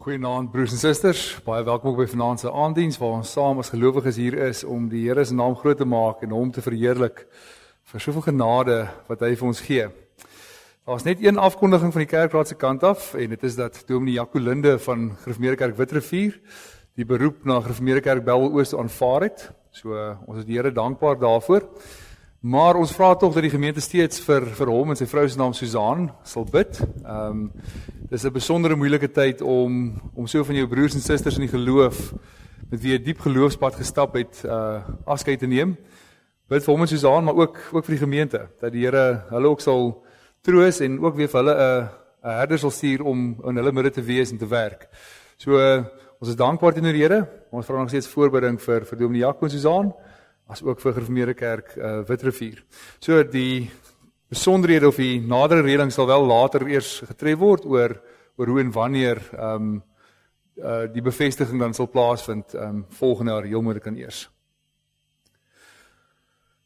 Goeienaand broers en susters, baie welkom ook by vanaand se aanddiens waar ons saam as gelowiges hier is om die Here se naam groot te maak en hom te verheerlik vir soveel genade wat hy vir ons gee. Daar's net een afkondiging van die kerkraad se kant af en dit is dat Dominee Jaco Linde van Gereformeerde Kerk Witrifuur die beroep na Gereformeerde Kerk Bellville-Oos aanvaar het. So ons is die Here dankbaar daarvoor. Maar ons vra tog dat die gemeente steeds vir hom en sy vrou se naam Susan sal bid. Dis 'n besondere moeilike tyd om so van jou broers en susters in die geloof met wie jy 'n diep geloofspad gestap het, afskeid te neem. Bid vir hom en Susan, maar ook vir die gemeente, dat die Here hulle ook sal troos en ook weer vir hulle 'n herder sal stuur om in hulle midde te wees en te werk. So ons is dankbaar teenoor die Here. Ons vra nog steeds voorbereiding vir Dominee Jaco en Susan, as ook vir Gereformeerde Kerk Witrifuur. So die besonderhede of die nadere reëling sal wel later eers getref word oor hoe en wanneer die bevestiging dan sal plaasvind volgende jaar, heel moontlik kan eers.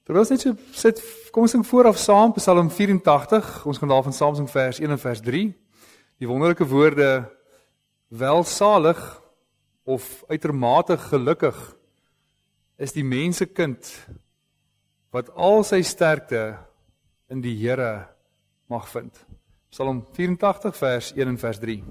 Terwyl ons net so sit, kom ons sing vooraf saam Psalm 84, ons gaan daarvan saam sing vers 1 en vers 3. Die wonderlike woorde, welsalig of uitermate gelukkig is die mensekind wat al sy sterkte in die Here mag vind. Psalm 84 vers 1 en vers 3.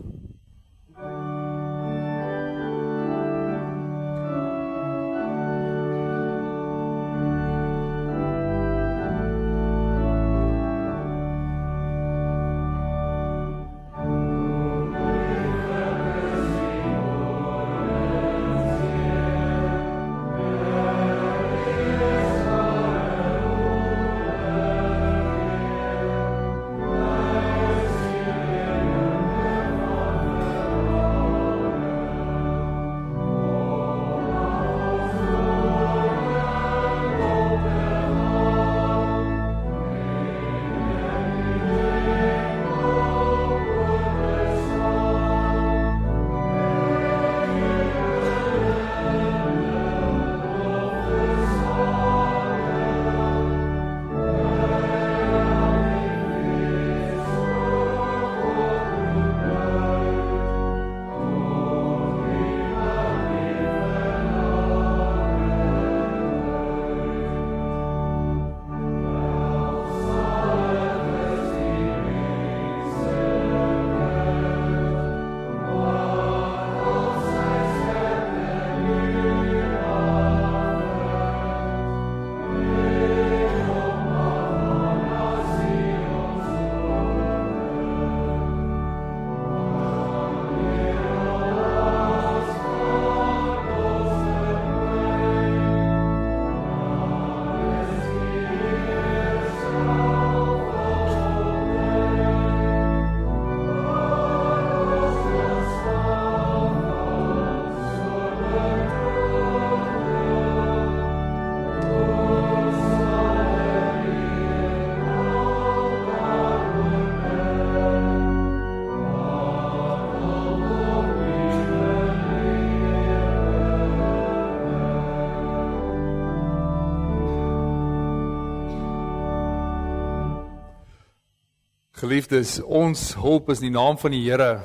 Geliefdes, ons hulp is in die naam van die Here,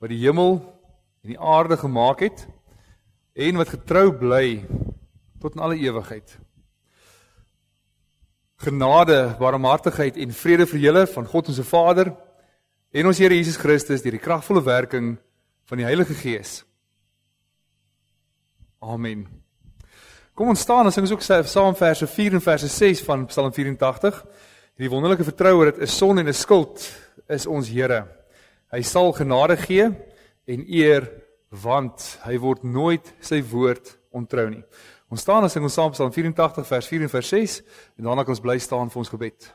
wat die hemel en die aarde gemaak het, en wat getrou bly tot in alle ewigheid. Genade, barmhartigheid en vrede vir julle van God ons Vader en ons Here Jesus Christus deur die kragvolle werking van die Heilige Gees. Amen. Kom ons staan en sing ons ook saam verse 4 en verse 6 van Psalm 84. Die wonderlike vertrouer, dit is son en 'n skild, is ons Here. Hy sal genade gee en eer, want hy word nooit sy woord ontrou nie. Ons staan en sing ons saam Psalm 84 vers 4 en vers 6 en daarna kan ons bly staan vir ons gebed.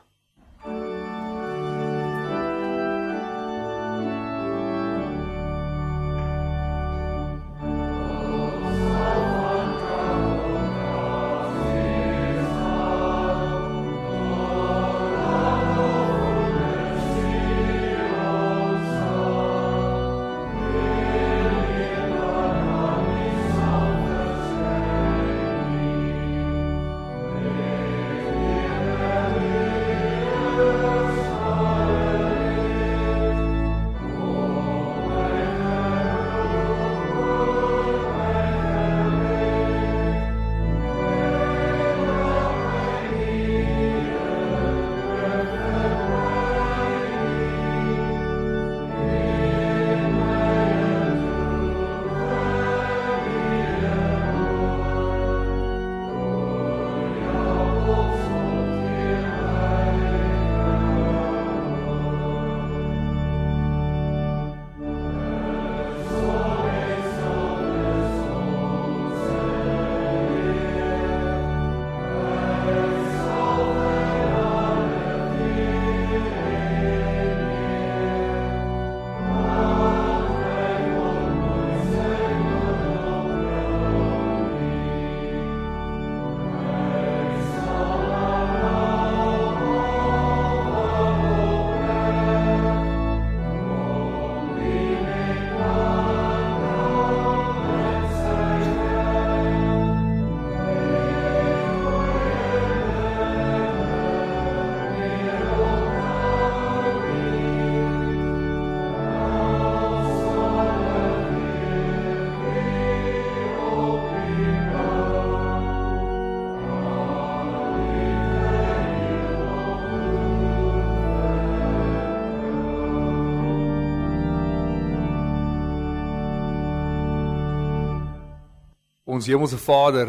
Ons hemelse Vader,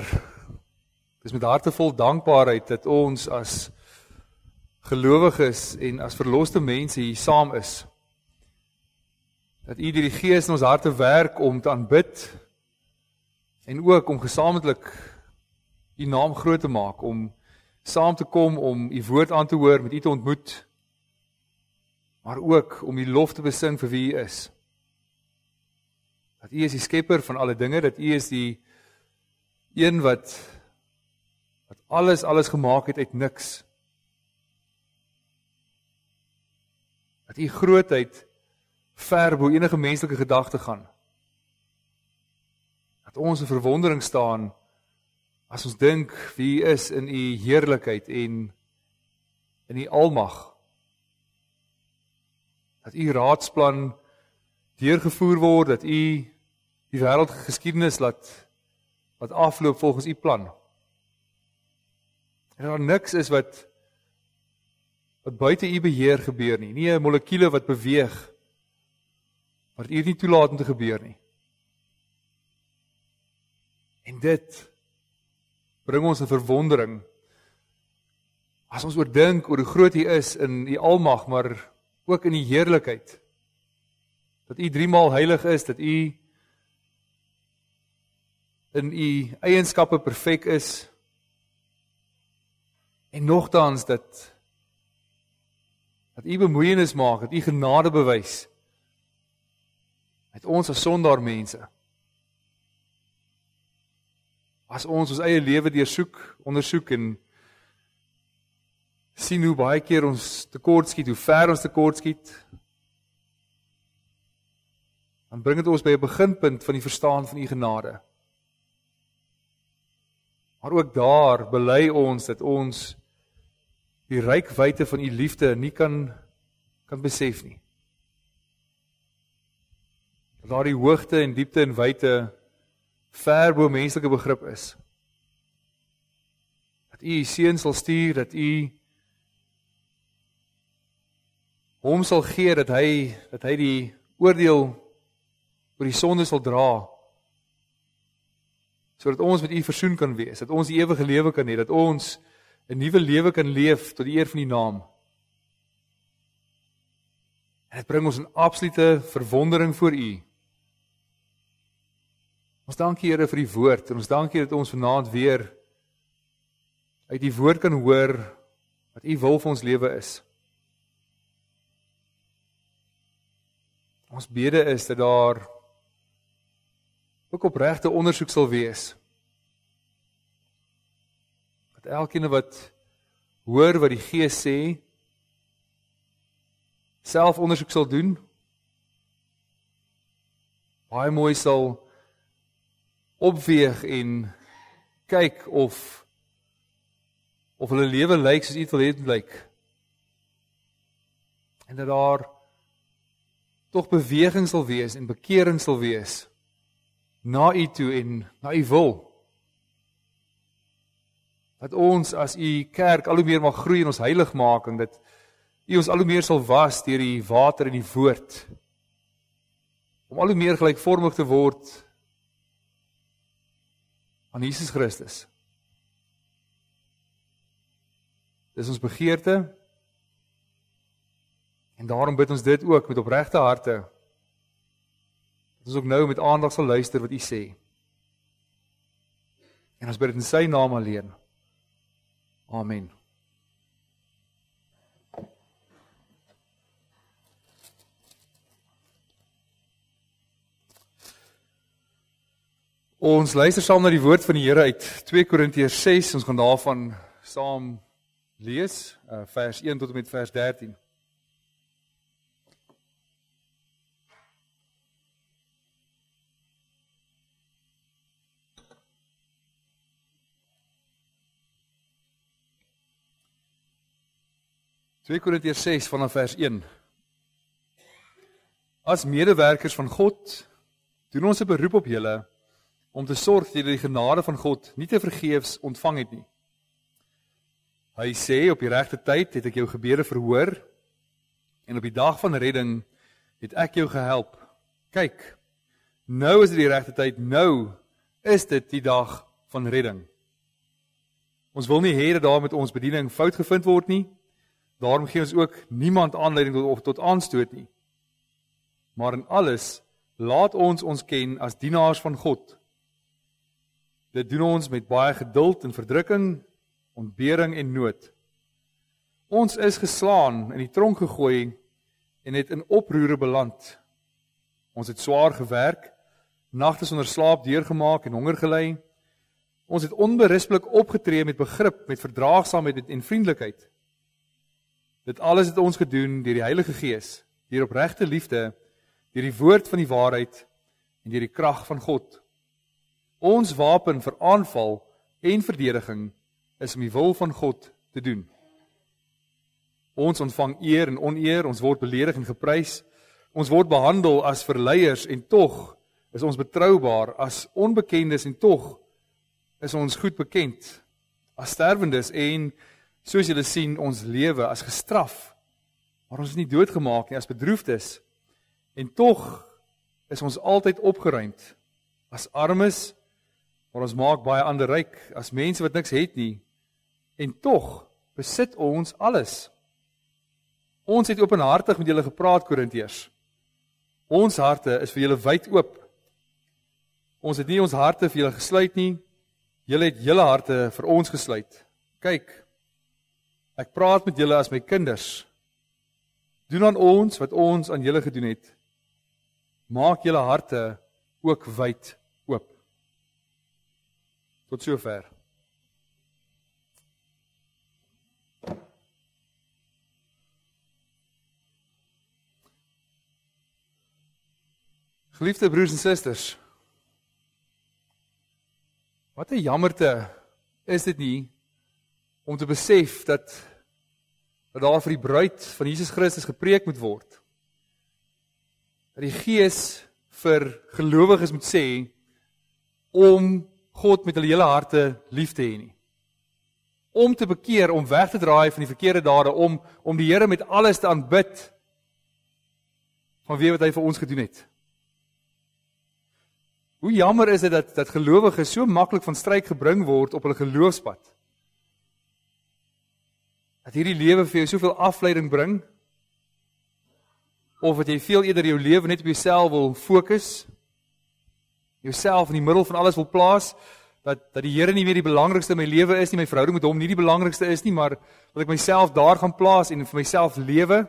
dis met hartevol dankbaarheid dat ons as gelowiges en as verloste mense hier saam is. Dat U deur die Gees in ons harte werk om te aanbid en ook om gesamentlik U naam groot te maak, om saam te kom, om U woord aan te hoor, met U te ontmoet, maar ook om U lof te besing vir wie U is. Dat U is die skepper van alle dinge, dat U is die een wat alles gemaak het uit niks. Dat U grootheid ver bo enige menslike gedagte gaan. Dat ons in verwondering staan as ons dink wie U is in U heerlikheid en in U almag. Dat U raadsplan deurgevoer word, dat U die wêreldgeskiedenis laat afloop volgens U plan. En daar niks is wat buite U beheer gebeur nie. Nie 'n molekuule wat beweeg wat U nie toelaat om te gebeur nie. En dit bring ons in verwondering as ons oordink oor hoe groot U is in U almag, maar ook in U heerlikheid. Dat U 3 maal heilig is, dat U in U eienskappe perfek is, en nogtans dat U bemoeienis maak, dat U genade bewys met ons as sondaar mense. As ons eie lewe ondersoek en sien hoe baie keer ons tekortskiet, hoe ver ons tekortskiet, dan bring dit ons by 'n beginpunt van die verstaan van U genade. Maar ook daar bely ons dat ons die rykwyte van U liefde nie kan besef nie. Dat daar die hoogte en diepte en wyte ver bo menslike begrip is. Dat U U seun sal stuur, dat U hom sal gee, dat hy die oordeel oor die sonde sal dra, sodat ons met U versoen kan wees, dat ons die ewige lewe kan hê, dat ons 'n nuwe lewe kan leef tot die eer van U naam. En dit bring ons in absolute verwondering voor U. Ons dank U, Here, vir die woord, en ons dank U dat ons vanaand weer uit die woord kan hoor wat U wil vir ons lewe is. Ons bede is dat daar ook opregte ondersoek sal wees. Dat elkeen wat hoor wat die Gees sê, self ondersoek sal doen, baie mooi sal opweeg en kyk of hulle lewe lyk soos U wil hê dit lyk. En dat daar tog beweging sal wees en bekering sal wees na U toe en na U wil. Dat ons as U kerk al hoe meer mag groei in ons heiligmaking, dat U ons al hoe meer sal was deur die water en die woord, om al hoe meer gelykvormig te word aan Jesus Christus. Dis ons begeerte, en daarom bid ons dit ook met opregte harte, dat ons ook nou met aandag sal luister wat U sê. En ons bid dit in Sy naam alleen. Amen. Ons luister saam na die woord van die Here uit 2 Korintiërs 6. Ons gaan daarvan saam lees, vers 1 tot en met vers 13. (2 Korintiërs 6 vanaf vers 1). As medewerkers van God, doen ons 'n beroep op julle, om te sorg dat julle die genade van God nie te vergeefs ontvang het nie. Hy sê, op die regte tyd het ek jou gebede verhoor, en op die dag van redding het ek jou gehelp. Kyk, nou is dit die regte tyd, nou is dit die dag van redding. Ons wil nie hê dat daar met ons bediening fout gevind word nie, daarom gee ons ook niemand aanleiding tot aanstoot nie. Maar in alles, laat ons ken as dienaars van God. Dit doen ons met baie geduld en verdrukking, ontbering en nood. Ons is geslaan, in die tronk gegooi en het in oproere beland. Ons het swaar gewerk, nagte sonder slaap deurgemaak en honger gely. Ons het onberispelik opgetree met begrip, met verdraagsaamheid en vriendelikheid. Dit alles het ons gedoen deur die Heilige Gees, deur opregte liefde, deur die woord van die waarheid en deur die krag van God. Ons wapen vir aanval en verdediging is om die wil van God te doen. Ons ontvang eer en oneer, ons word beledig en geprys, ons word behandel as verleiers en tog is ons betroubaar, as onbekendes en tog is ons goed bekend, as sterwendes en, soos julle sien, ons lewe as gestraf, maar ons is nie doodgemaak nie, as bedroefdes, en tog is ons altyd opgeruimd, as armes, maar ons maak baie ander ryk, as mense wat niks het nie, en tog besit ons alles. Ons het openhartig met julle gepraat, Korintiërs. Ons harte is vir julle wyd oop. Ons het nie ons harte vir julle gesluit nie, julle het julle harte vir ons gesluit. Kyk, ek praat met julle as my kinders. Doen aan ons wat ons aan julle gedoen het. Maak julle harte ook wyd oop. Tot sover. Geliefde broers en susters, wat 'n jammerte is dit nie om te besef dat daar vir die bruid van Jesus Christus gepreek moet word. Dat die Gees vir gelowiges moet sê om God met hulle hele harte lief te hê nie. Om te bekeer, om weg te draai van die verkeerde dade, om die Here met alles te aanbid vanweë wat hy vir ons gedoen het. Hoe jammer is dit dat gelowiges so maklik van stryk gebring word op hulle geloofspad. Dat hierdie lewe vir jou soveel afleiding bring, of dat jy veel eerder jou lewe net op jouself wil fokus, jouself in die middel van alles wil plaas, dat die Here nie meer die belangrikste in my lewe is nie, my verhouding met hom nie die belangrikste is nie, maar dat ek myself daar gaan plaas en vir myself lewe,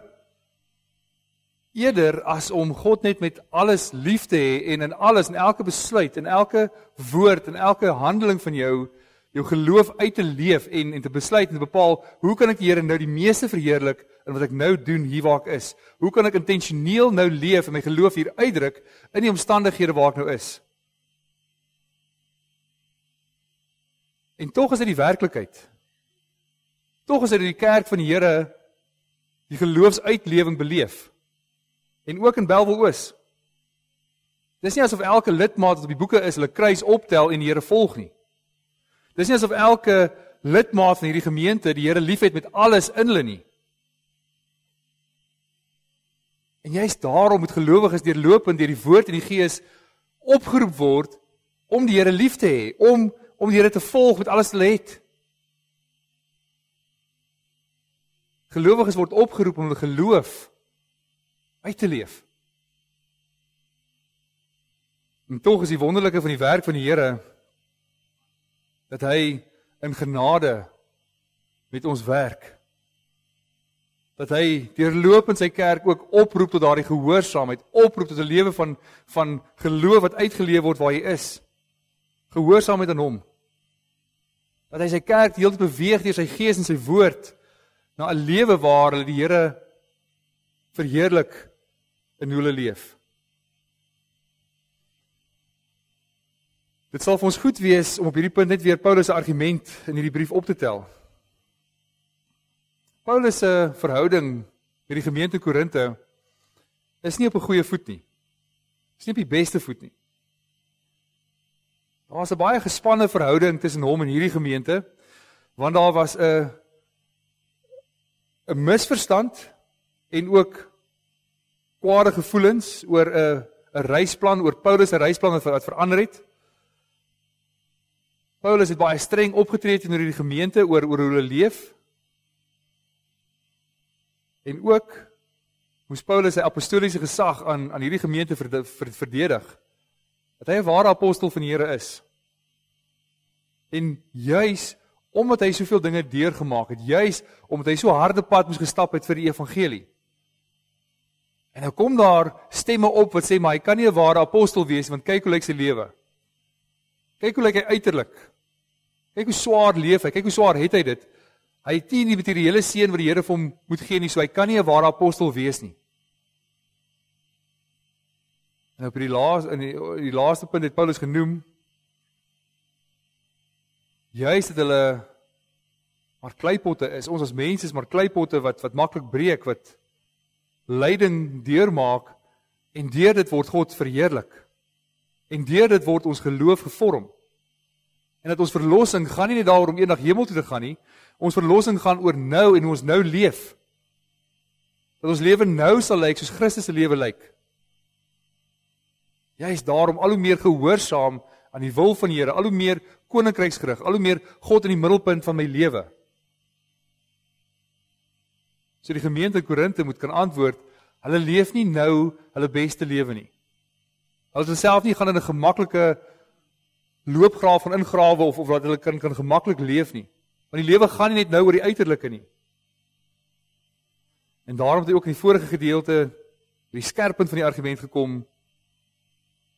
eerder as om God net met alles lief te hê en in alles, in elke besluit, in elke woord, in elke handeling van jou geloof uit te leef en te besluit en te bepaal, hoe kan ek die Here nou die meeste verheerlik in wat ek nou doen hier waar ek is? Hoe kan ek intentioneel nou leef en my geloof hier uitdruk in die omstandighede waar ek nou is? En tog is dit die werklikheid. Tog is dit die kerk van die Here die geloofsuitlewing beleef. En ook in Bellville-Oos. Dis nie asof elke lidmaat wat op die boeke is, hulle kruis optel en die Here volg nie. Dis nie asof elke lidmaat van hierdie gemeente die Here liefhet met alles in hulle nie. En juist daarom moet gelowiges deurlopend deur die woord en die Gees opgeroep word om die Here lief te hê, om die Here te volg met alles wat hulle het. Gelowiges word opgeroep om hulle geloof uit te leef. En tog is die wonderlike van die werk van die Here dat hy in genade met ons werk. Dat hy deurlopend sy kerk ook oproep tot daardie gehoorsaamheid, oproep tot 'n lewe van geloof wat uitgeleef word waar jy is. Gehoorsaamheid aan hom. Dat hy sy kerk die hele tyd beweeg deur sy Gees en sy woord na 'n lewe waar hulle die Here verheerlik in hoe hulle leef. Dit sal vir ons goed wees om op hierdie punt net weer Paulus se argument in hierdie brief op te tel. Paulus se verhouding met die gemeente Korinte is nie op 'n goeie voet nie. Is nie op die beste voet nie. Daar was 'n baie gespanne verhouding tussen hom en hierdie gemeente, want daar was 'n misverstand en ook kwade gevoelens oor 'n reisplan, oor Paulus se reisplan wat verander het. Paulus het baie streng opgetree teenoor die gemeente oor hoe hulle leef. En ook moes Paulus sy apostoliese gesag aan hierdie gemeente verdedig. Dat hy 'n ware apostel van die Here is. En juis omdat hy soveel dinge deurgemaak het, juis omdat hy so harde pad moes gestap het vir die evangelie. En nou kom daar stemme op wat sê, maar hy kan nie 'n ware apostel wees, want kyk hoe lyk sy lewe. Kyk hoe lyk hy uiterlik. Kyk hoe swaar leef hy, kyk hoe swaar het hy dit. Hy het nie die materiële seën wat die Here vir hom moet gee nie, so hy kan nie 'n ware apostel wees nie. En op die laaste punt het Paulus genoem, juist dat hulle maar kleipotte is, ons as mense is maar kleipotte wat maklik breek, wat lyding deurmaak, en deur dit word God verheerlik. En deur dit word ons geloof gevorm. En dat ons verlossing gaan nie net daaroor om eendag hemel toe te gaan nie, ons verlossing gaan oor nou en hoe ons nou leef. Dat ons lewe nou sal lyk soos Christus se lewe lyk. Jy is daarom al hoe meer gehoorsaam aan die wil van die Here, al hoe meer koninkryksgerig, al hoe meer God in die middelpunt van my lewe. So die gemeente in Korinthe moet kan antwoord, hulle leef nie nou hulle beste lewe nie. Hulle self nie gaan in 'n gemaklike loopgraaf van ingrawe of dat hulle kan gemaklik leef nie. Want die lewe gaan nie net nou oor die uiterlike nie. En daarom het hy ook in die vorige gedeelte die skerpunt van die argument gekom,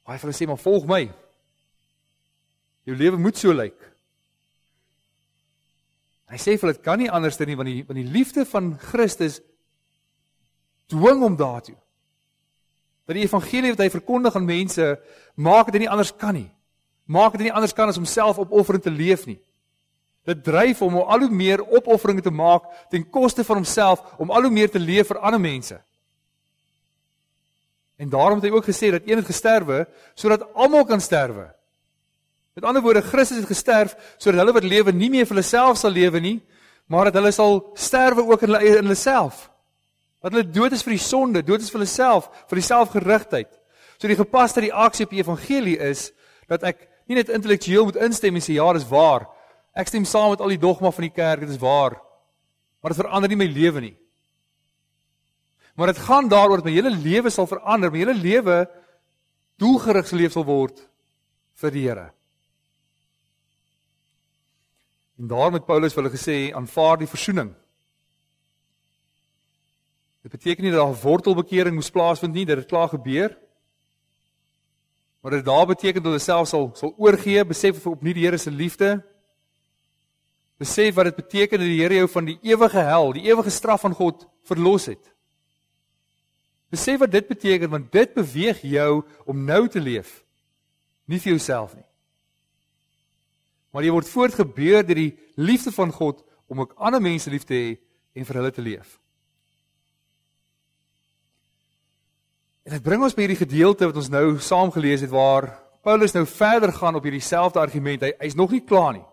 waar hy vir hulle sê, maar volg my. Jou lewe moet so lyk. Hy sê vir hulle, dit kan nie anders nie, want die liefde van Christus dwing hom daartoe. Dat die evangelie wat hy verkondig aan mense, maak dit nie anders kan nie. Maak dit nie anders kan as om self opofferend te leef nie. Dit dryf hom om al hoe meer opofferinge te maak ten koste van homself, om al hoe meer te leef vir ander mense. En daarom het hy ook gesê dat een het gesterwe, sodat almal kan sterwe. Met ander woorde, Christus het gesterf, sodat hulle wat lewe nie meer vir hulle self sal lewe nie, maar dat hulle sal sterwe ook in hulle self. Dat hulle dood is vir die sonde, dood is vir hulle self, vir die selfgerigtheid. So die gepaste reaksie op die evangelie is, dat ek nie net intellektueel moet instem en sê, ja, dit is waar. Ek stem saam met al die dogma van die kerk, dit is waar. Maar dit verander nie my lewe nie. Maar dit gaan daaroor dat my hele lewe sal verander, my hele lewe doelgerig geleef sal word vir die Here. En daarom het Paulus vir hulle gesê, aanvaar die versoening. Dit beteken nie dat daar 'n wortelbekering moes plaasvind nie, dat dit klaar gebeur. Maar dit daar beteken dat hulle self sal oorgee, besef opnuut die Here se liefde. Besef wat dit beteken dat die Here jou van die ewige hel, die ewige straf van God verlos het. Besef wat dit beteken, want dit beweeg jou om nou te leef, nie vir jouself nie. Maar jy word voortgebeur deur die liefde van God om ook ander mense lief te hê en vir hulle te leef. En dit bring ons by hierdie gedeelte wat ons nou saam gelees het, waar Paulus nou verder gaan op hierdie selfde argument. Hy is nog nie klaar nie.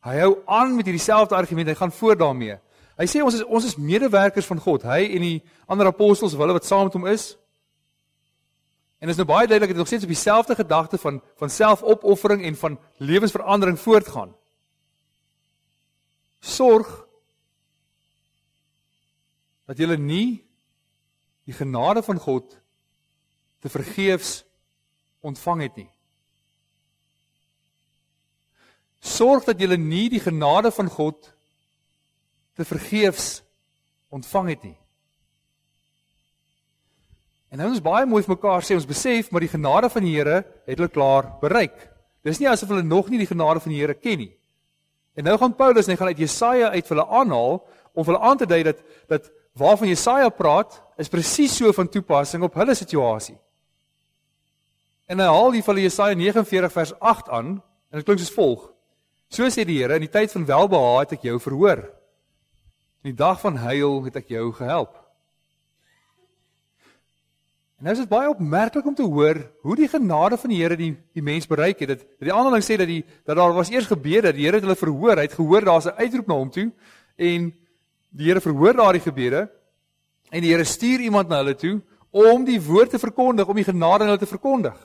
Hy hou aan met hierdie selfde argument, hy gaan voort daarmee. Hy sê ons is medewerkers van God, hy en die ander apostels of hulle wat saam met hom is. En is nou baie duidelik dat hy nog steeds op dieselfde gedagte van selfopoffering en van lewensverandering voortgaan. Sorg dat julle nie die genade van God te vergeefs ontvang het nie. Sorg dat julle nie die genade van God te vergeefs ontvang het nie. En nou ons baie mooi vir mekaar sê, ons besef, maar die genade van die Here het hulle klaar bereik. Dis nie asof hulle nog nie die genade van die Here ken nie. En nou gaan Paulus, en hy gaan uit Jesaja uit vir hulle aanhaal, om vir hulle aan te dui dat waarvan Jesaja praat, is presies so van toepassing op hulle situasie. En hy haal die van Jesaja 49 vers 8 aan, en dit klink soos volg. So sê die Here, in die tyd van welbehae het ek jou verhoor. In die dag van huil het ek jou gehelp. En nou is dit baie opmerklik om te hoor hoe die genade van die Here die mens bereik het. Dat die aanhaling sê dat daar was eers gebede, die Here het hulle verhoor, hy het gehoor daar's 'n uitroep na hom toe, en die Here verhoor daardie gebede, en die Here stuur iemand na hulle toe, om die woord te verkondig, om die genade aan hulle te verkondig.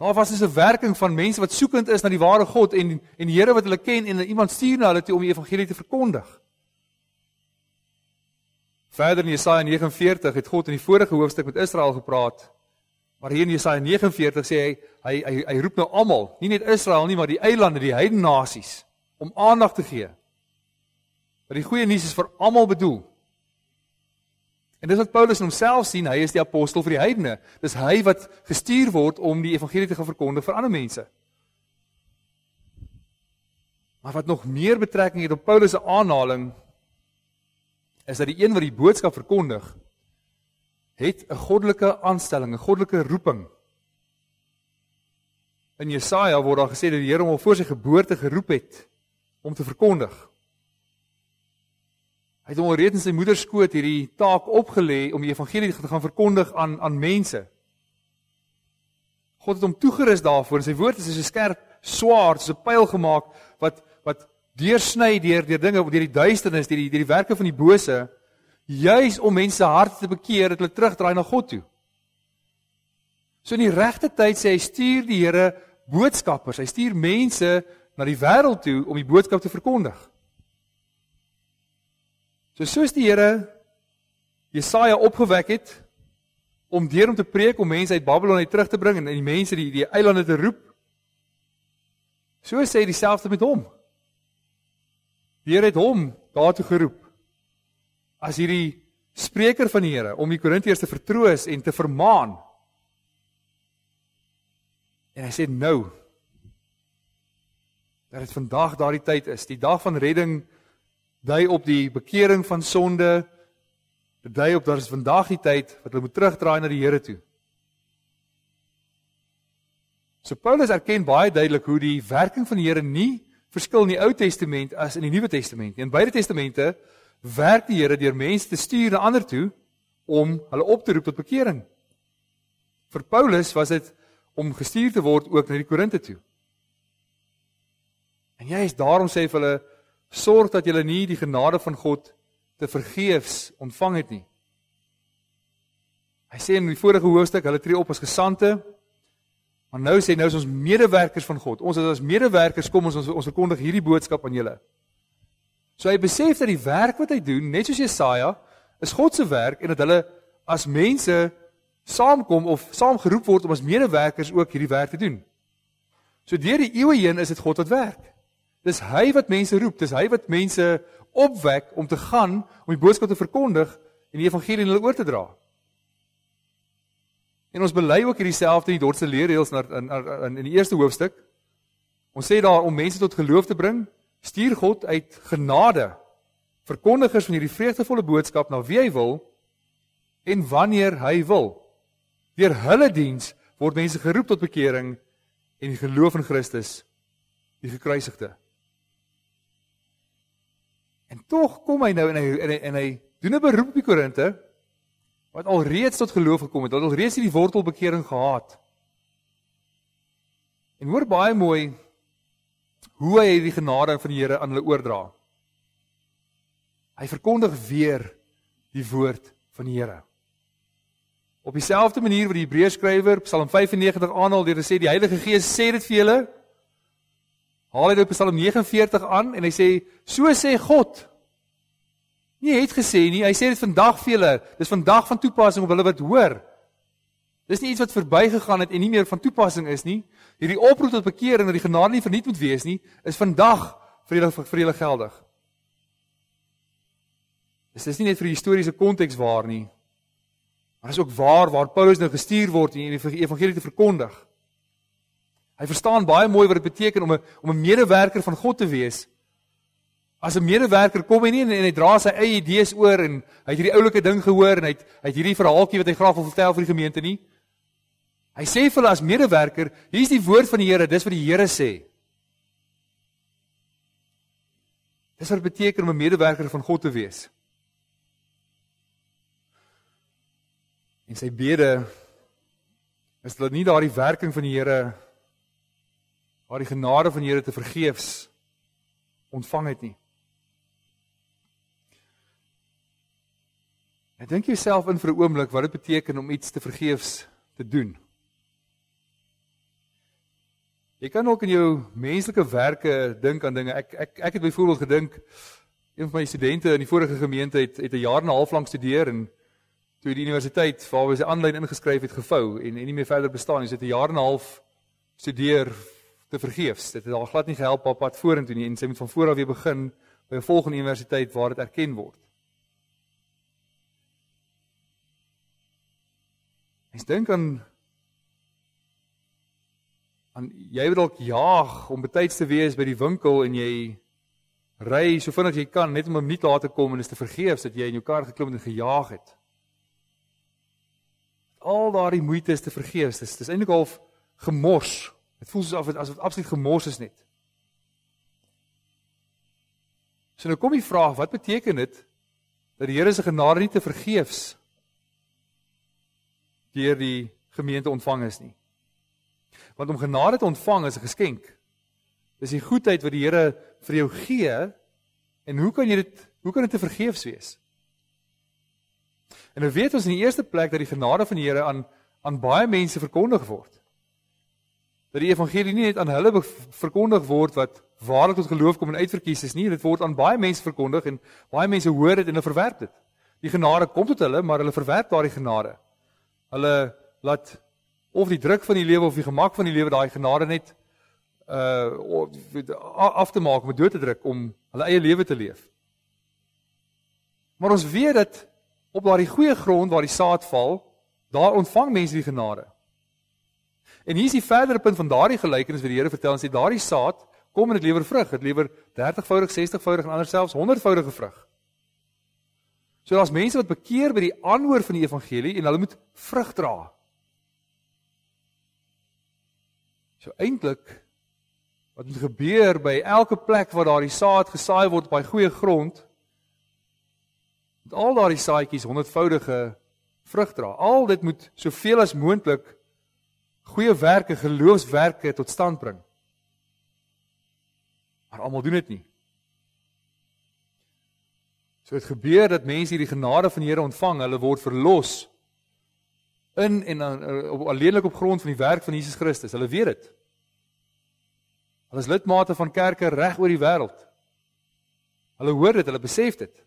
Daar was dus 'n werking van mense wat soekend is na die ware God en die Here wat hulle ken en iemand stuur na hulle toe om die evangelie te verkondig. Verder in Jesaja 49 het God in die vorige hoofstuk met Israel gepraat, maar hier in Jesaja 49 sê hy roep nou almal, nie net Israel nie, maar die eilande, die heidene nasies, om aandag te gee. Dat die goeie nuus is vir almal bedoel. En dis wat Paulus in homself sien, hy is die apostel vir die heidene. Dis hy wat gestuur word om die evangelie te gaan verkondig vir ander mense. Maar wat nog meer betrekking het op Paulus se aanhaling, is dat die een wat die boodskap verkondig, het 'n goddelike aanstelling, 'n goddelike roeping. In Jesaja word daar gesê dat die Here hom al voor sy geboorte geroep het om te verkondig. Hy het hom al reeds in sy moeder skoot hierdie taak opgelê om die evangelie te gaan verkondig aan mense. God het hom toegerus daarvoor en sy woord is soos 'n skerp swaard, soos 'n pyl gemaak wat deursny deur dinge, deur die duisternis, deur die werke van die bose, juis om mense se harte te bekeer, dat hulle terugdraai na God toe. So in die regte tyd sê hy stuur die Here boodskappers, hy stuur mense na die wêreld toe om die boodskap te verkondig. Soos die Here Jesaja opgewek het om deur hom te preek om mense uit Babylon uit terug te bring en die mense die eilande te roep, so sê hy dieselfde met hom. Die Here het hom daartoe geroep as hierdie spreker van die Here om die Korintiërs te vertroos en te vermaan. En hy sê nou dat dit vandag daardie tyd is, die dag van redding dui op die bekering van sonde, dit dui op dat is vandag die tyd wat hulle moet terugdraai na die Here toe. So Paulus erken baie duidelik hoe die werking van die Here nie verskil in die Ou Testament as in die Nuwe Testament. In beide testamente werk die Here deur mense te stuur na ander toe om hulle op te roep tot bekering. Vir Paulus was dit om gestuur te word ook na die Korinte toe. En juist daarom sê hy vir hulle, sorg dat julle nie die genade van God te vergeefs ontvang het nie. Hy sê in die vorige hoofstuk, hulle tree op as gesante, maar nou sê is ons medewerkers van God. Ons as medewerkers kom ons verkondig hierdie boodskap aan julle. So hy besef dat die werk wat hy doen, net soos Jesaja, is God se werk en dat hulle as mense saamkom of saam geroep word om as medewerkers ook hierdie werk te doen. So deur die eeue heen is dit God wat werk. Dis hy wat mense roep, dis hy wat mense opwek om te gaan, om die boodskap te verkondig en die evangelie in hulle oor te dra. En ons bely ook hierdie selfde in die Dordtse leerreëls in die eerste hoofstuk. Ons sê daar om mense tot geloof te bring, stuur God uit genade verkondigers van hierdie vreugdevolle boodskap na wie hy wil en wanneer hy wil. Deur hulle diens word mense geroep tot bekering en die geloof in Christus, die gekruisigde. En tog kom hy nou en hy doen 'n beroep op die Korinte wat al reeds tot geloof gekom het, wat al reeds die wortelbekering gehad. En hoor baie mooi hoe hy die genade van die Here aan hulle oordra. Hy verkondig weer die woord van die Here. Op dieselfde manier wat die Hebreërskrywer Psalm 95 aanhaal deur te sê die Heilige Gees sê dit vir julle, haal hy dit op Psalm 49 aan en hy sê, so sê God. Nie hy het gesê nie, hy sê dit vandag vir julle, dis vandag van toepassing op hulle wat hoor. Dis nie iets wat verbygegaan het en nie meer van toepassing is nie. Hierdie oproep tot bekering dat die genade nie verniet moet wees nie, is vandag vir julle geldig. Dis nie net vir die historiese konteks waar nie, maar is ook waar Paulus nou gestuur word en die evangelie te verkondig. Hy verstaan baie mooi wat dit beteken om 'n medewerker van God te wees. As 'n medewerker kom hy nie en hy dra sy eie idees oor en hy het hierdie oulike ding gehoor en hy het hierdie verhaaltjie wat hy graag wil vertel vir die gemeente nie. Hy sê vir hulle as medewerker, hier is die woord van die Here, dis wat die Here sê. Dis wat dit beteken om 'n medewerker van God te wees. En sy bede is dat nie daardie werking van die Here, daardie genade van die Here te vergeefs ontvang het nie. En dink jouself in vir 'n oomblik wat dit beteken om iets te vergeefs te doen. Jy kan ook in jou menslike werke dink aan dinge. Ek het byvoorbeeld gedink, een van my studente in die vorige gemeente het 'n jaar en 'n half lank studeer en toe die universiteit waar hy aanlyn ingeskryf het gevou en nie meer verder bestaan nie. Hy het 'n jaar en 'n half studeer te vergeefs. Dit het al glad nie gehelp op pad vorentoe nie en sy moet van voor af weer begin by 'n volgende universiteit waar dit erken word. Mens dink aan jy wil dalk jaag om betyds te wees by die winkel en jy ry so vinnig as jy kan net om 'n minuut later te kom en is te vergeefs dat jy in jou kar geklim het en gejaag het. Al daardie moeite is te vergeefs. Dis eintlik half gemors. Dit voel asof dit absoluut gemors is net. So nou kom die vraag, wat beteken dit dat die Here se genade nie te vergeefs deur die gemeente ontvang is nie? Want om genade te ontvang is 'n geskenk. Dis die goedheid wat die Here vir jou gee en hoe kan dit te vergeefs wees? En nou weet ons in die eerste plek dat die genade van die Here aan baie mense verkondig word. Dat die evangelie nie net aan hulle verkondig word wat waarlik tot geloof kom en uitverkies is nie, dit word aan baie mense verkondig en baie mense hoor dit en hulle verwerp dit. Die genade kom tot hulle, maar hulle verwerp daardie genade. Hulle laat of die druk van die lewe of die gemak van die lewe daai genade net af te maak, om dood te druk om hulle eie lewe te leef. Maar ons weet dat op daardie goeie grond waar die saad val, daar ontvang mense die genade. En hier is die verdere punt van daardie gelykenis wat die Here vertel en sê daardie saad kom en dit lewer vrug. Dit lewer 30voudig, 60voudig en anders selfs 100voudige vrug. So daar's mense wat bekeer by die aanhoor van die evangelie en hulle moet vrug dra. So eintlik wat moet gebeur by elke plek waar daardie saad gesaai word op daai goeie grond, met al daardie saadjies 100voudige vrug dra. Al dit moet soveel as moontlik goeie werke, geloofswerke tot stand bring. Maar almal doen dit nie. So het gebeur dat mense hierdie genade van die Here ontvang, hulle word verlos in en alleenlik op grond van die werk van Jesus Christus. Hulle weet dit. Hulle is lidmate van kerke reg oor die wêreld. Hulle hoor dit, hulle besef dit.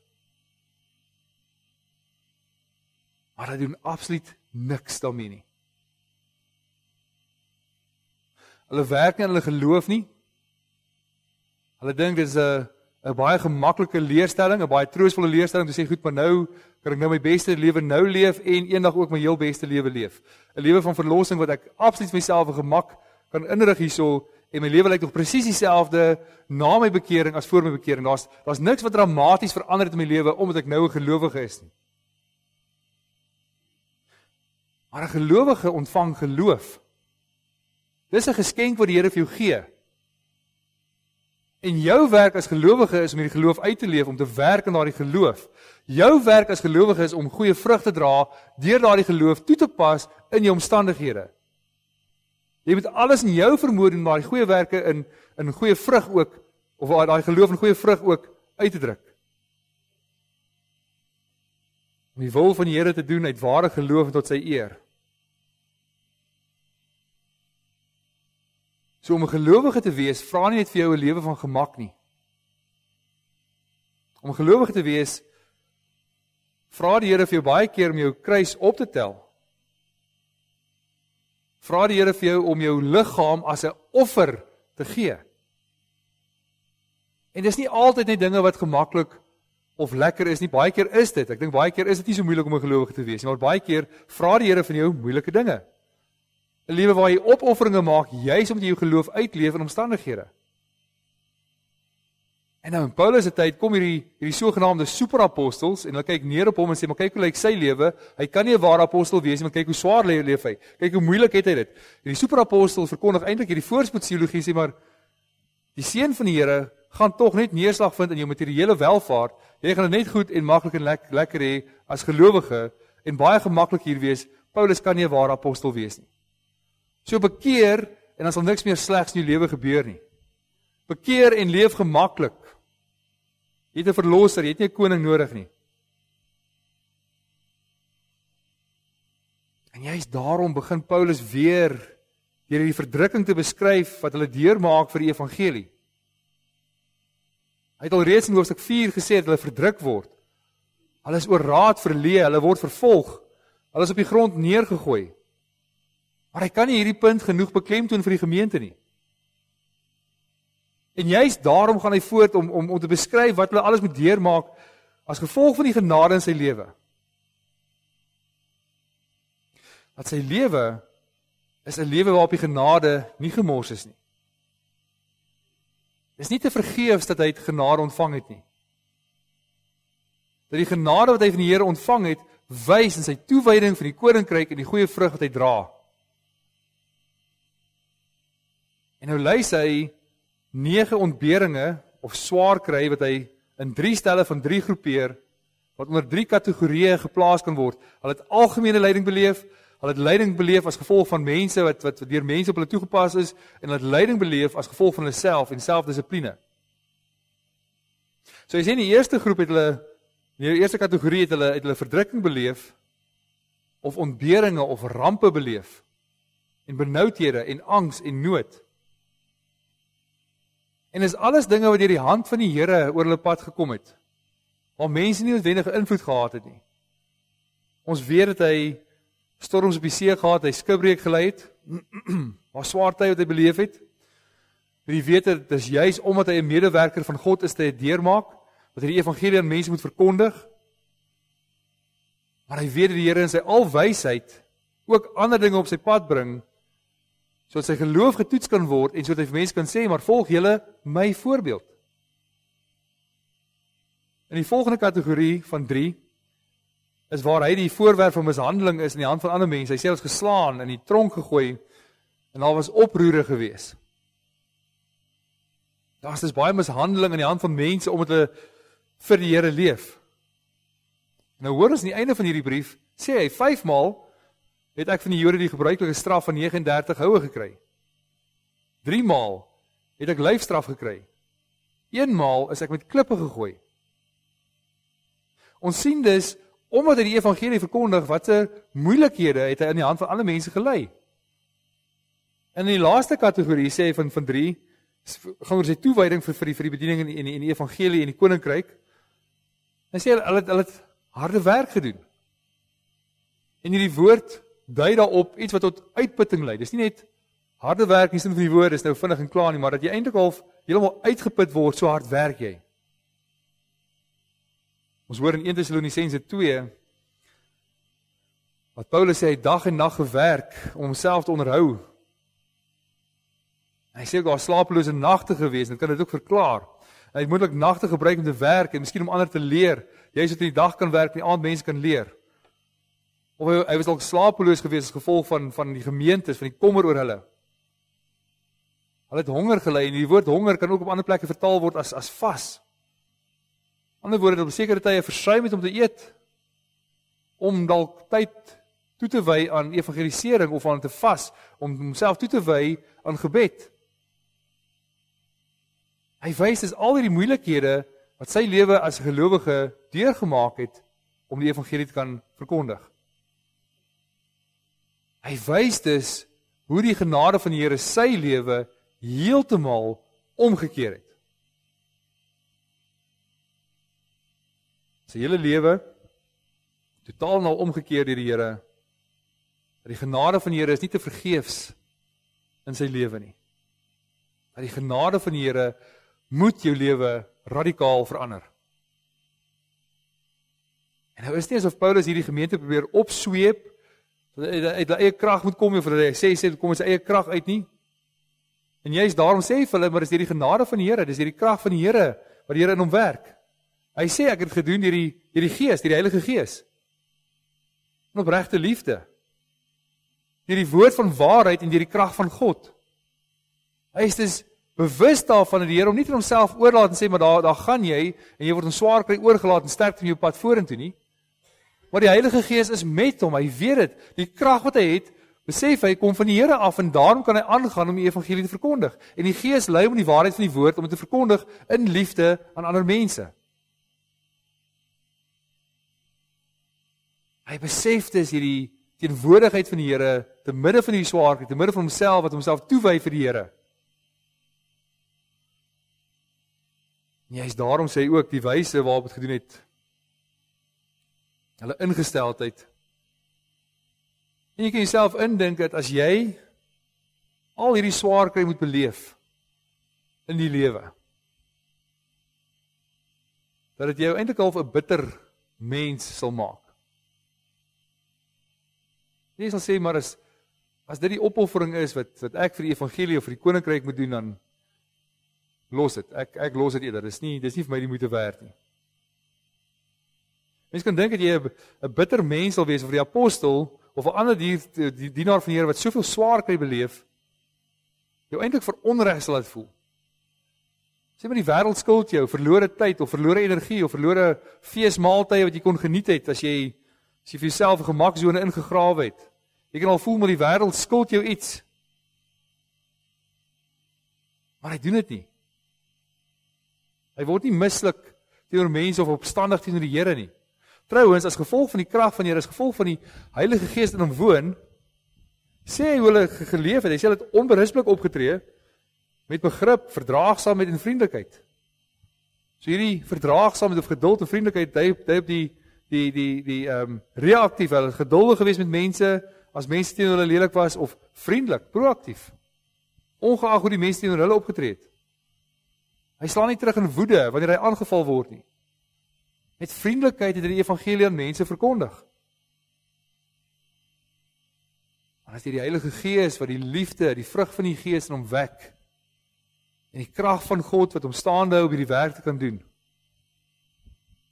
Maar hulle doen absoluut niks daarmee nie. Hulle werk nie aan hulle geloof nie. Hulle dink dit is 'n baie gemaklike leerstelling, 'n baie troostvolle leerstelling om te sê goed, maar nou kan ek nou my beste lewe nou leef en eendag ook my heel beste lewe leef. 'n Lewe van verlossing wat ek absoluut myself 'n gemak kan inrig hierso en my lewe lyk nog presies dieselfde na my bekering as voor my bekering. Daar's niks wat dramaties verander het in my lewe omdat ek nou 'n gelowige is nie. Maar 'n gelowige ontvang geloof. Dis 'n geskenk wat die Here vir jou gee. En jou werk as gelowige is om hierdie geloof uit te leef, om te werk aan daardie geloof. Jou werk as gelowige is om goeie vrug te dra deur daardie geloof toe te pas in jou omstandighede. Jy moet alles in jou vermoë doen om daardie goeie werke in goeie vrug ook, of daai geloof in goeie vrug ook uit te druk. Om die wil van die Here te doen uit ware geloof tot sy eer. So om 'n gelowige te wees, vra nie net vir jou 'n lewe van gemak nie. Om 'n gelowige te wees, vra die Here vir jou baie keer om jou kruis op te tel. Vra die Here vir jou om jou liggaam as 'n offer te gee. En dis nie altyd net dinge wat gemaklik of lekker is nie. Baie keer is dit. Ek dink baie keer is dit nie so moeilik om 'n gelowige te wees nie, maar baie keer vra die Here van jou moeilike dinge. 'n Lewe waar jy opofferinge maak, juis omdat jy jou geloof uitleef in omstandighede. En nou in Paulus se tyd kom hierdie sogenaamde superapostels en hulle kyk neer op hom en sê, maar kyk hoe lyk sy lewe. Hy kan nie 'n ware apostel wees nie, maar kyk hoe swaar leef hy. Kyk hoe moeilik het hy dit. Hierdie superapostel verkondig eintlik hierdie voorspoedsteologie sê maar die seën van die Here gaan tog net neerslag vind in jou materiële welvaart. Jy gaan dit net goed en maklik en lekker hê as gelowige en baie gemaklik hier wees. Paulus kan nie 'n ware apostel wees nie. So bekeer en dan sal niks meer slegs in jou lewe gebeur nie. Bekeer en leef gemaklik. Jy het 'n verlosser, jy het nie 'n koning nodig nie. En juist daarom begin Paulus weer deur hierdie verdrukking te beskryf wat hulle deurmaak vir die evangelie. Hy het al reeds in hoofstuk 4 gesê dat hulle verdruk word. Hulle is oor raad verleë, hulle word vervolg, hulle is op die grond neergegooi. Maar hy kan nie hierdie punt genoeg beklemtoon vir die gemeente nie. En juist daarom gaan hy voort om te beskryf wat hulle alles moet deurmaak as gevolg van die genade in sy lewe. Dat sy lewe is 'n lewe waarop die genade nie gemors is nie. Dit is nie te vergeefs dat hy genade ontvang het nie. Dat die genade wat hy van die Here ontvang het, wys in sy toewyding vir die koninkryk en die goeie vrug wat hy dra. En nou lys hy 9 ontberinge of swaar kry wat hy in 3 stelle van 3 groepeer, wat onder 3 kategorieë geplaas kan word. Hulle het algemene lyding beleef, hulle het lyding beleef as gevolg van mense wat deur mense op hulle toegepas is, en hulle het lyding beleef as gevolg van hulle self en selfdissipline. So jy sien, in die eerste groep het hulle, in die eerste kategorie het hulle verdrukking beleef, of ontberinge of rampe beleef, en benoudhede en angs en nood. En is alles dinge wat deur die hand van die Here oor hulle pad gekom het, waar mense nie noodwendige invloed gehad het nie. Ons weet dat hy storms op die see gehad, hy skipbreek gelei het, maar swaar tye wat hy beleef het. Maar jy weet dit is juis omdat hy 'n medewerker van God is te deurmaak, dat hy die evangelie aan mense moet verkondig. Maar hy weet dat die Here in sy alwysheid ook ander dinge op sy pad bring, sodat sy geloof getoets kan word en sodat hy vir mense kan sê, maar volg julle my voorbeeld. In die volgende kategorie van 3 is waar hy die voorwerp van mishandeling is in die hand van ander mense. Hy sê hy was geslaan, in die tronk gegooi en daar was oproere gewees. Daar is dus baie mishandeling in die hand van mense omdat hulle vir die Here leef. Nou hoor ons aan die einde van hierdie brief, sê hy 5 maal het ek van die Jode die gebruikelike straf van 39 houe gekry. 3 maal het ek lyfstraf gekry. 1 maal is ek met klippe gegooi. Ons sien dus, omdat hy die evangelie verkondig, watter moeilikhede het hy in die hand van ander mense gelei. En in die laaste kategorie sê hy van 3, gaan oor sy toewyding vir die bediening in die evangelie en die koninkryk. En sê hulle het harde werk gedoen. En hierdie woord dui daarop iets wat tot uitputting lei. Dis nie net harde werk in die sin van die woord, is nou vinnig en klaar nie, maar dat jy eintlik al heeltemal uitgeput word, so hard werk jy. Ons hoor in 1 Tessalonisense 2, wat Paulus sê, hy het dag en nag gewerk om homself te onderhou. En hy sê ook, daar slapelose nagte gewees, en kan dit ook verklaar. En hy het moontlik nagte gebruik om te werk, en miskien om ander te leer. Jy sodat in die dag kan werk, en die aand mense kan leer. Of hy was ook slapeloos gewees as gevolg van die gemeentes, van die kommer oor hulle. Hulle het honger gelei, en die woord honger kan ook op ander plekke vertaal word as vas. Ander woorde, dat op sekere tye versuim het om te eet, om dalk tyd toe te wy aan evangelisering of aan te vas, om homself toe te wy aan gebed. Hy wys dus al die moeilikhede wat sy lewe as gelowige deurgemaak het om die evangelie te kan verkondig. Hy wys dus hoe die genade van die Here sy lewe heeltemal omgekeer het. Sy hele lewe totaal nou omgekeer deur die Here. Dat die genade van die Here is nie te vergeefs in sy lewe nie. Dat die genade van die Here moet jou lewe radikaal verander. En nou is nie asof Paulus hierdie gemeente probeer opsweep, dat hy uit eie krag moet kom, of dat hy sê kom uit sy eie krag uit nie. En juist daarom sê hy vir hulle, maar dis die genade van die Here, dis die krag van die Here, wat die Here in hom werk. Hy sê, ek het gedoen deur die Gees, deur die Heilige Gees. En opregte liefde. Deur die woord van waarheid en deur die krag van God. Hy is dus bewus daarvan dat die Here hom nie aan homself oorlaat en sê, maar daar gaan jy, en jy word in swaar kry oorgelaat en sterk in jou pad vorentoe nie. Maar die Heilige Gees is met hom, hy weet dit. Die krag wat hy het, besef hy, kom van die Here af, en daarom kan hy aangaan om die evangelie te verkondig. En die Gees lei hom die waarheid van die woord om te verkondig in liefde aan ander mense. Hy besef dus hierdie teenwoordigheid van die Here, te midde van die swaarkry, te midde van homself, wat homself toewy vir die Here. En hy is daarom sê hy ook die wyse waarop het gedoen het, hulle ingesteldheid. En jy kan jouself indink dat as jy al hierdie swaarkry moet beleef in die lewe, dat dit jou eintlik half 'n bitter mens sal maak. Jy sal sê, maar as dit die opoffering is wat ek vir die evangelie of vir die koninkryk moet doen, dan los dit. Ek los dit eerder. Dis nie vir my die moeite werd nie. Mens kan dink dat jy 'n bitter mens sal wees of die apostel of 'n ander dienaar van die Here wat soveel swaar kry beleef, jou eintlik veronreg sal laat voel. Sê maar die wêreld skuld jou verlore tyd of verlore energie of verlore feesmaaltye wat jy kon geniet het as jy vir jouself 'n gemaksone ingegrawe het. Jy kan al voel maar die wêreld skuld jou iets. Maar hy doen dit nie. Hy word nie mislik teenoor mense of opstandig teenoor die Here nie. Trouwens, as gevolg van die krag van die Here, as gevolg van die Heilige Gees in hom woon, sê hy hoe hulle geleef het. Hy sê hulle het onberispelik opgetree met begrip, verdraagsaamheid en vriendelikheid. So hierdie verdraagsaamheid of geduld en vriendelikheid dui op die reaktief, hulle het geduldig gewees met mense as mense teenoor hulle lelik was of vriendelik, proaktief. Ongeag hoe die mense teenoor hulle opgetree het. Hy slaan nie terug in woede wanneer hy aangeval word nie. Met vriendelikheid het hy die evangelie aan mense verkondig. Maar as die Heilige Gees wat die liefde, die vrug van die Gees in hom wek, en die krag van God wat hom staande hou om hierdie werk te kan doen.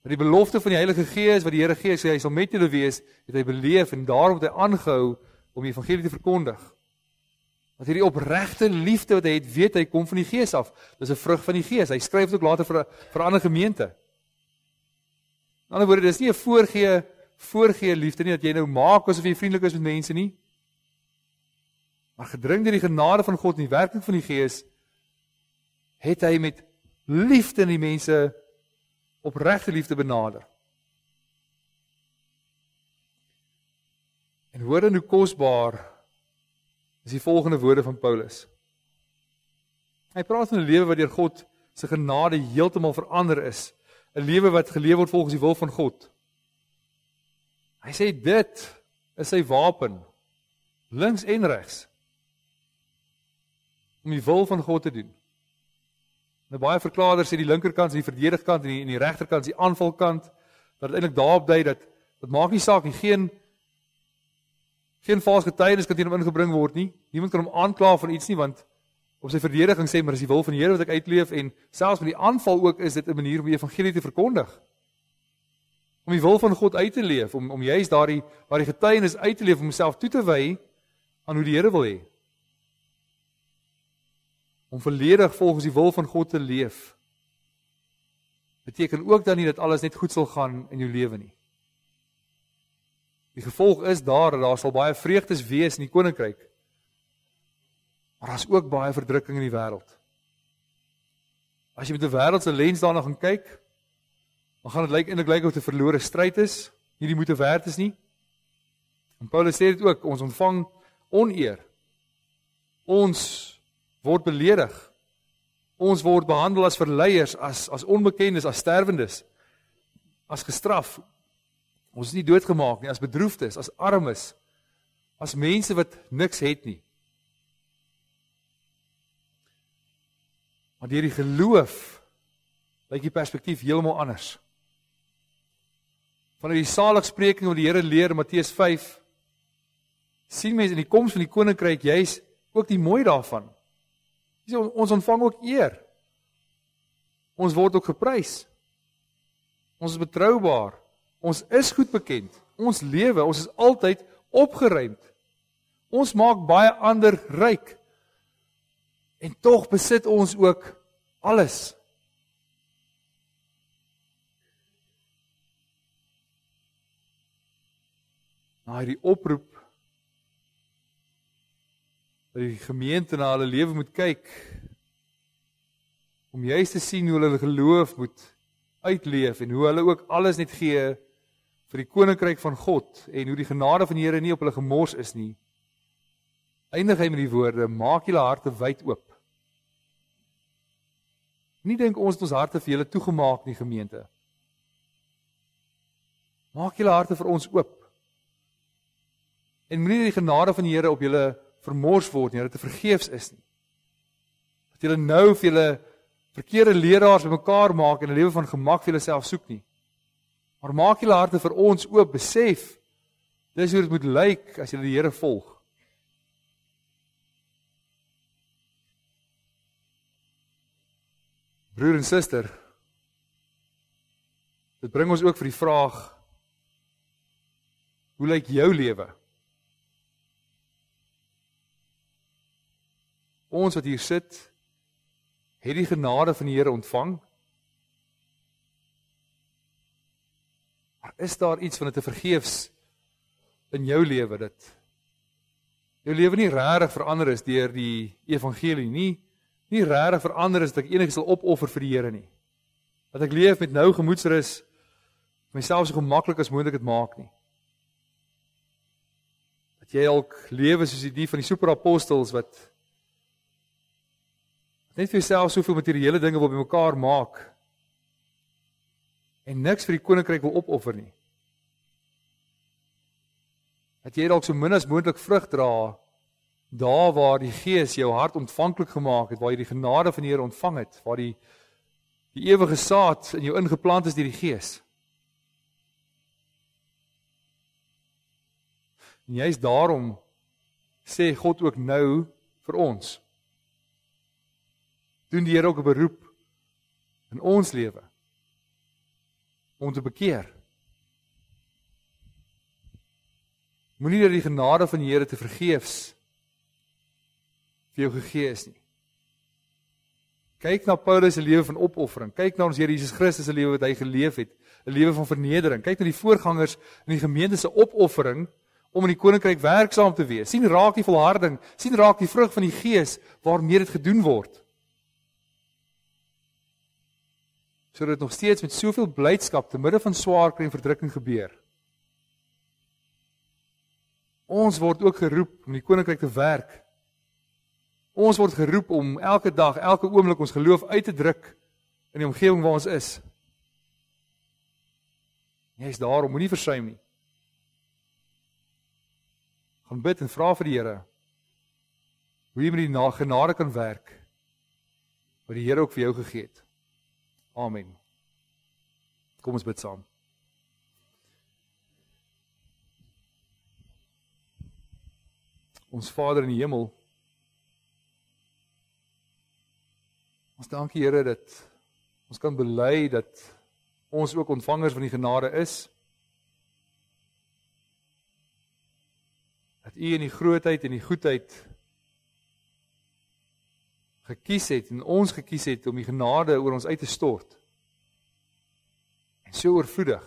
Met die belofte van die Heilige Gees wat die Here gee, sê hy sal met julle wees, het hy beleef en daarom het hy aangehou om die evangelie te verkondig. Want hierdie opregte liefde wat hy het, weet hy kom van die Gees af. Dis 'n vrug van die Gees. Hy skryf dit ook later vir 'n ander gemeente. In ander woorde, dis nie 'n voorgee liefde nie dat jy nou maak asof jy vriendelik is met mense nie. Maar gedring deur die genade van God en die werking van die Gees, het hy met liefde in die mense opregte liefde benader. En hoor dan hoe kosbaar is die volgende woorde van Paulus. Hy praat van 'n lewe wat deur God se genade heeltemal verander is. 'n Lewe wat geleef word volgens die wil van God. Hy sê dit is sy wapen, links en regs, om die wil van God te doen. Nou baie verklaarders sê die linkerkant is die verdedigkant en die regterkant is die aanvalkant, dat dit eintlik daarop dui dat maak nie saak nie, geen vals getuienis kan teen hom ingebring word nie. Niemand kan hom aankla van iets nie, want op sy verdediging sê maar dis die wil van die Here wat ek uitleef en selfs met die aanval ook is dit 'n manier om die evangelie te verkondig. Om die wil van God uit te leef, om juist waar die getuienis uit te leef, om homself toe te wy aan hoe die Here wil hê. Om volledig volgens die wil van God te leef, beteken ook dan nie dat alles net goed sal gaan in jou lewe nie. Die gevolg is daar sal baie vreugdes wees in die koninkryk, maar daar is ook baie verdrukking in die wêreld. As jy met 'n wêreldse lens daarna gaan kyk, dan gaan dit eintlik lyk of dit 'n verlore stryd is, nie die moeite werd is nie. En Paulus sê dit ook, ons ontvang oneer. Ons word beledig. Ons word behandel as verleiers, as onbekendes, as sterwendes, as gestraf. Ons is nie doodgemaak nie, as bedroefdes, as armes, as mense wat niks het nie. Maar deur die geloof lyk die perspektief heeltemal anders. Vanuit die saligspreking wat die Here leer in Matteus 5, sien mense in die koms van die koninkryk juis ook die mooi daarvan. Ons ontvang ook eer. Ons word ook geprys. Ons is betroubaar. Ons is goed bekend. Ons lewe, ons is altyd opgeruimd. Ons maak baie ander ryk. En tog besit ons ook alles. Na hierdie oproep dat die gemeente na hulle lewe moet kyk, om juist te sien hoe hulle geloof moet uitleef, en hoe hulle ook alles net gee vir die koninkryk van God en hoe die genade van die Here nie op hulle gemors is nie, eindig hy met die woorde, maak julle harte wyd oop. Nie dink ons het ons harte vir julle toegemaak in die gemeente. Maak julle harte vir ons oop. En moenie die genade van die Here op julle vermors word nie, dat dit vergeefs is nie. Dat julle nou vir julle verkeerde leraars bymekaar maak en 'n lewe van gemak vir julleself soek nie. Maar maak julle harte vir ons oop, besef, dis hoe dit moet lyk as julle die Here volg. Broer en suster, dit bring ons ook vir die vraag, hoe lyk jou lewe? Ons wat hier sit, het die genade van die Here ontvang, maar is daar iets van dit te vergeefs in jou lewe, dat jou lewe nie regtig verander is deur die evangelie, nie regtig verander is dat ek enigiets sal opoffer vir die Here nie, dat ek leef met nou gemoedsrus, myself so gemaklik as moontlik dit maak nie, dat jy ook lewe soos die van die superapostels wat net vir jouself soveel materiële dinge wil bymekaar maak en niks vir die koninkryk wil opoffer nie. Dat jy dalk so min as moontlik vrug dra daar waar die Gees jou hart ontvanklik gemaak het, waar jy die genade van die Here ontvang het, waar die ewige saad in jou ingeplant is deur die Gees. En juist daarom sê God ook nou vir ons, doen die Here ook 'n beroep in ons lewe om te bekeer. Moenie dat die genade van die Here te vergeefs vir jou gegee is nie. Kyk na Paulus se lewe van opoffering, kyk na ons Here Jesus Christus se lewe wat hy geleef het, 'n lewe van vernedering. Kyk na die voorgangers in die gemeente se opoffering om in die koninkryk werksaam te wees. Sien raak die volharding, sien raak die vrug van die Gees waarmee dit gedoen word. Sodat dit nog steeds met soveel blydskap te midde van swaar kry en verdrukking gebeur. Ons word ook geroep om die koninkryk te werk. Ons word geroep om elke dag, elke oomblik ons geloof uit te druk in die omgewing waar ons is. Jy is daarom, moenie versuim nie. Gaan bid en vra vir die Here hoe jy met die genade kan werk wat die Here ook vir jou gegee het. Amen. Kom ons bid saam. Ons Vader in die hemel, ons dankie Here dat ons kan bely dat ons ook ontvangers van die genade is. Dat U in die grootheid en die goedheid gekies het en ons gekies het om die genade oor ons uit te stort. En so oorvloedig.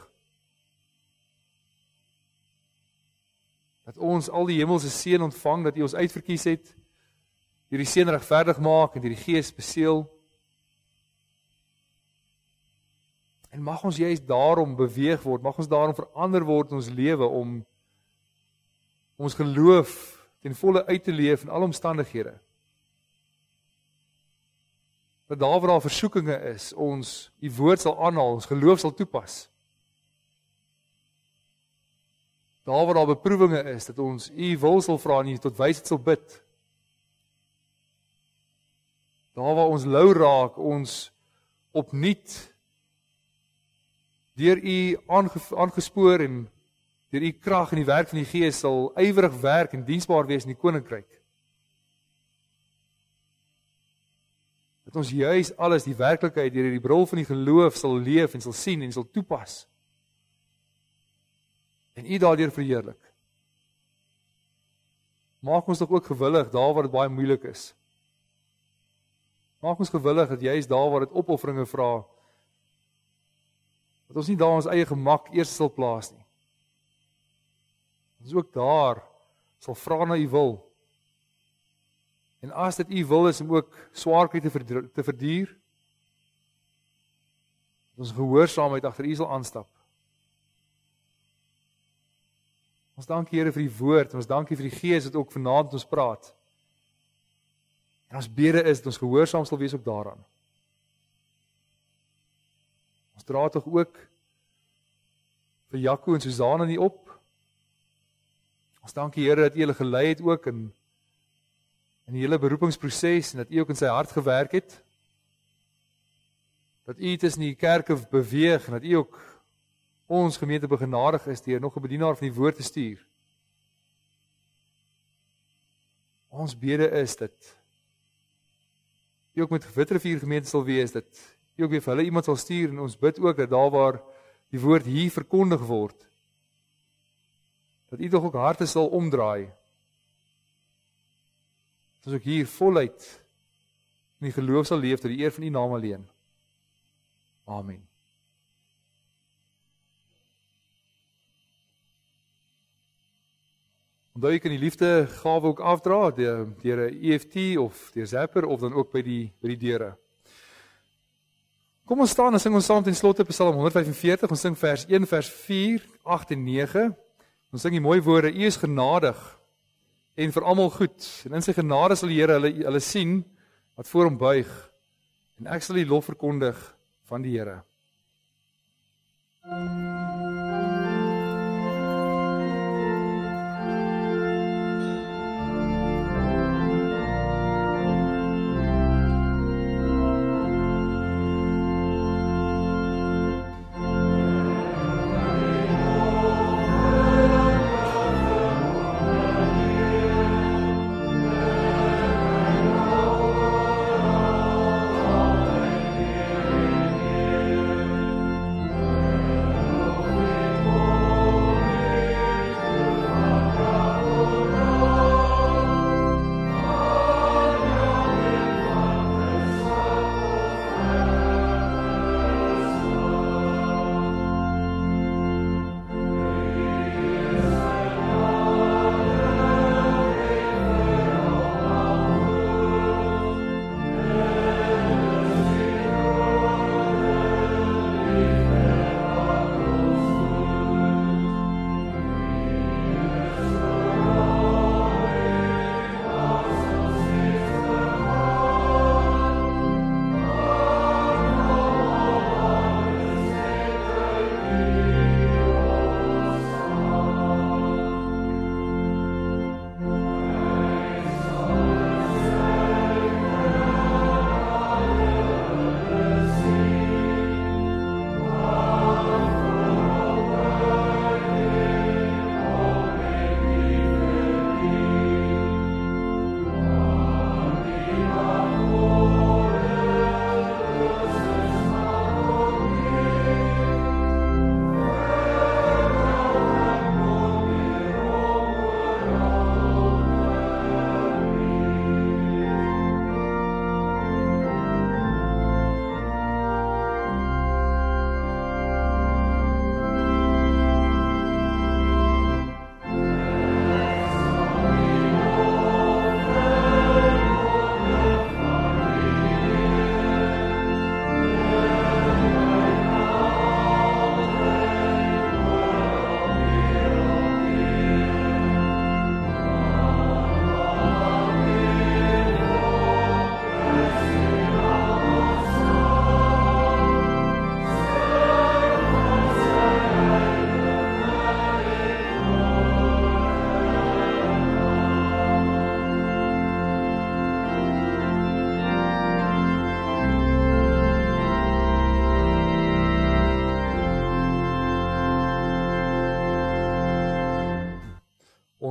Dat ons al die hemelse seën ontvang, dat U ons uitverkies het, deur die seën regverdig maak en deur die Gees beseël. En mag ons juist daarom beweeg word, mag ons daarom verander word in ons lewe om ons geloof ten volle uit te leef in alle omstandighede. Dat daar waar daar versoekinge is, ons U woord sal aanhaal, ons geloof sal toepas. Daar waar daar beproewinge is, dat ons U wil sal vra en U tot wysheid sal bid. Daar waar ons lou raak, ons opnuut deur U aangespoor en deur U krag en die werk van die Gees sal ywerig werk en diensbaar wees in die koninkryk. Dat ons juis alles, die werklikheid, deur die bril van die geloof sal leef en sal sien en sal toepas. En U daardeur verheerlik. Maak ons tog ook gewillig daar waar dit baie moeilik is. Maak ons gewillig dat juis daar waar dit opofferinge vra, dat ons nie daar ons eie gemak eers sal plaas nie. Ons ook daar sal vra na U wil. En as dit U wil is om ook swaarkry te verduur, dat ons gehoorsaamheid agter U sal aanstap. Ons dank Here vir die woord, en ons dank U vir die Gees wat ook vanaand met ons praat. En ons bede is dat ons gehoorsaam sal wees ook daaraan. Ons dra tog ook vir Jaco en Susanna nie op. Ons dank die Here dat U hulle gelei het ook in die hele beroepingsproses en dat U ook in sy hart gewerk het. Dat U tussen die kerke beweeg en dat U ook ons gemeente begenadig is deur nog 'n bedienaar van die woord te stuur. Ons bede is dat U ook met Witrifuur gemeente sal wees, dat U ook weer vir hulle iemand sal stuur en ons bid ook dat daar waar die woord hier verkondig word, dat U tog ook harte sal omdraai. Dat ons ook hier voluit in die geloof sal leef tot die eer van U naam alleen. Amen. Onthou jy kan die liefde gawe ook afdra deur 'n EFT of deur Zapper of dan ook by die deure. Kom ons staan en sing ons saam ten slotte Psalm 145, ons sing vers 1, vers 4, 8 en 9. Ons sing die mooi woorde: U is genadig en vir almal goed. En in sy genade sal die Here hulle sien wat voor hom buig. En ek sal die lof verkondig van die Here.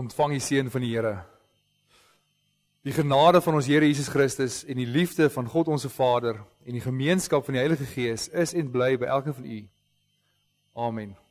Ontvang die seën van die Here. Die genade van ons Here Jesus Christus en die liefde van God ons Vader en die gemeenskap van die Heilige Gees is en bly by elkeen van u. Amen.